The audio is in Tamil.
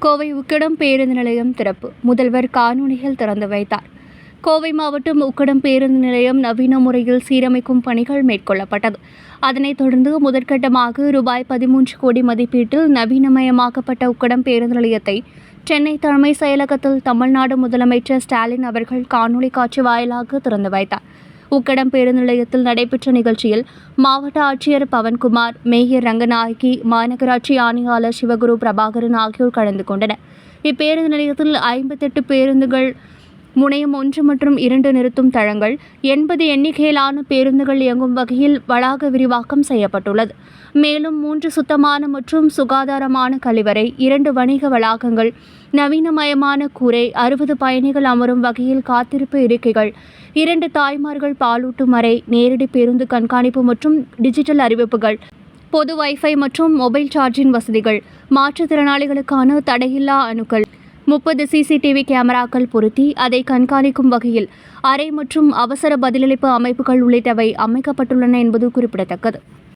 கோவை உக்கடம் பேருந்து நிலையம் திறப்பு முதல்வர் காணொலியில் திறந்து வைத்தார். கோவை மாவட்டம் உக்கடம் பேருந்து நிலையம் நவீன முறையில் சீரமைக்கும் பணிகள் மேற்கொள்ளப்பட்டது. அதனைத் தொடர்ந்து முதற்கட்டமாக ரூபாய் 13 கோடி மதிப்பீட்டில் நவீனமயமாக்கப்பட்ட உக்கடம் பேருந்து நிலையத்தை சென்னை தலைமை செயலகத்தில் தமிழ்நாடு முதலமைச்சர் ஸ்டாலின் அவர்கள் காணொலி காட்சி வாயிலாக திறந்து வைத்தார். உக்கடம் பேருந்து நிலையத்தில் நடைபெற்ற நிகழ்ச்சியில் மாவட்ட ஆட்சியர் பவன்குமார், மேயர் ரங்கநாயகி, மாநகராட்சி ஆணையாளர் சிவகுரு பிரபாகரன் ஆகியோர் கலந்து கொண்டனர். இப்பேருந்து நிலையத்தில் 58 பேருந்துகள், முனையம் 1 மற்றும் 2 நிறுத்தும் தளங்கள், 80 எண்ணிக்கையிலான பேருந்துகள் இயங்கும் வகையில் வளாக விரிவாக்கம் செய்யப்பட்டுள்ளது. மேலும் 3 சுத்தமான மற்றும் சுகாதாரமான கழிவறை, 2 வணிக வளாகங்கள், நவீனமயமான கூரை, 60 பயணிகள் அமரும் வகையில் காத்திருப்பு இருக்கைகள், 2 தாய்மார்கள் பாலூட்டும் அறை, நேரடி பேருந்து கண்காணிப்பு மற்றும் டிஜிட்டல் அறிவிப்புகள், பொது வைஃபை மற்றும் மொபைல் சார்ஜிங் வசதிகள், மாற்றுத்திறனாளிகளுக்கான தடையில்லா அணுகல், 30 CCTV கேமராக்கள் பொருத்தி அதை கண்காணிக்கும் வகையில் அறை மற்றும் அவசர பதிலளிப்பு அமைப்புகள் உள்ளிட்டவை அமைக்கப்பட்டுள்ளன என்பது குறிப்பிடத்தக்கது.